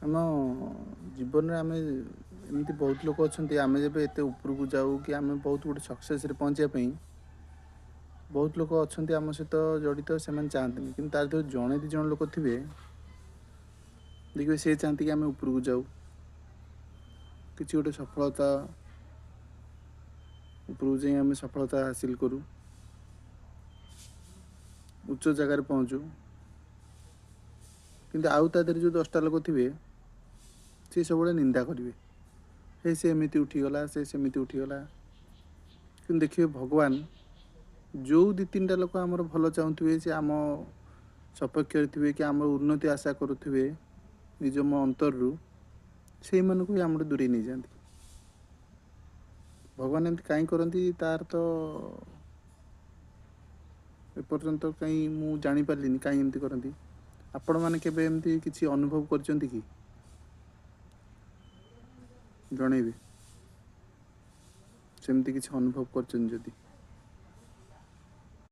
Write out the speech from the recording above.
ଆମ ଜୀବନରେ ଆମେ ଏମିତି ବହୁତ ଲୋକ ଅଛନ୍ତି, ଆମେ ଯେବେ ଏତେ ଉପରକୁ ଯାଉ କି ଆମେ ବହୁତ ଗୋଟେ ସକ୍ସେସ୍‌ରେ ପହଞ୍ଚିବା ପାଇଁ ବହୁତ ଲୋକ ଅଛନ୍ତି ଆମ ସହିତ ଜଡ଼ିତ, ସେମାନେ ଚାହାନ୍ତିନି। କିନ୍ତୁ ତା ଭିତରୁ ଜଣେ ଦୁଇ ଜଣ ଲୋକ ଥିବେ, ଦେଖିବେ ସେ ଚାହାନ୍ତି କି ଆମେ ଉପରକୁ ଯାଉ, କିଛି ଗୋଟେ ସଫଳତା ଉପରକୁ ଯାଇ ଆମେ ସଫଳତା ହାସିଲ କରୁ, ଉଚ୍ଚ ଜାଗାରେ ପହଞ୍ଚୁ। କିନ୍ତୁ ଆଉ ତା ଦେହରେ ଯେଉଁ 10ଟା ଲୋକ ଥିବେ, ସେ ସବୁବେଳେ ନିନ୍ଦା କରିବେ, ହେ ସେ ଏମିତି ଉଠିଗଲା, ସେ ସେମିତି ଉଠିଗଲା। କିନ୍ତୁ ଦେଖିବେ ଭଗବାନ ଯେଉଁ ଦୁଇ ତିନିଟା ଲୋକ ଆମର ଭଲ ଚାହୁଁଥିବେ, ସେ ଆମ ସପକ୍ଷରେ ଥିବେ କି ଆମର ଉନ୍ନତି ଆଶା କରୁଥିବେ ନିଜ ମୋ ଅନ୍ତରରୁ, ସେଇମାନଙ୍କୁ ବି ଆମର ଦୂରେଇ ନେଇଯାଆନ୍ତି। ଭଗବାନ ଏମିତି କାହିଁ କରନ୍ତି ତାର ତ ଏପର୍ଯ୍ୟନ୍ତ କାହିଁ ମୁଁ ଜାଣିପାରିଲିନି କାହିଁ ଏମିତି କରନ୍ତି। ଆପଣମାନେ କେବେ ଏମିତି କିଛି ଅନୁଭବ କରିଛନ୍ତି କି? ଜଣେଇବେ, ସେମିତି କିଛି ଅନୁଭବ କରିଛନ୍ତି ଯଦି।